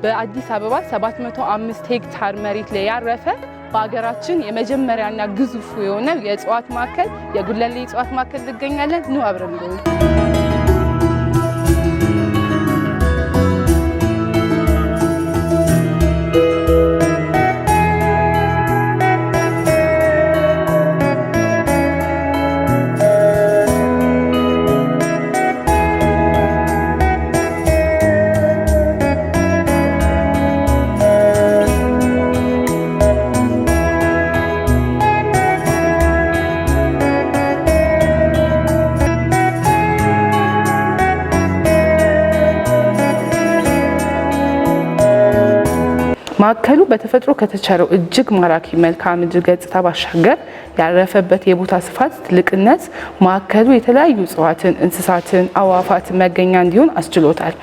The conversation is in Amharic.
በአዲስ አበባ 705 ሄክታር መሬት ላይ ያረፈ በአገራችን የመጀመሪያና ግዙፍ የሆነ የእጽዋት ማዕከል የጉለሌ የእጽዋት ማዕከል እንገኛለን። ኑ አብረን ነው። ማዕከሉ በተፈጥሮ ከተቸረው እጅግ ማራኪ መልክዓ ምድር ገጽታ ባሻገር ያረፈበት የቦታ ስፋት ትልቅነት ማዕከሉ የተለያዩ እጽዋትን፣ እንስሳትን፣ አዕዋፋትን መገኛ እንዲሆን አስችሎታል።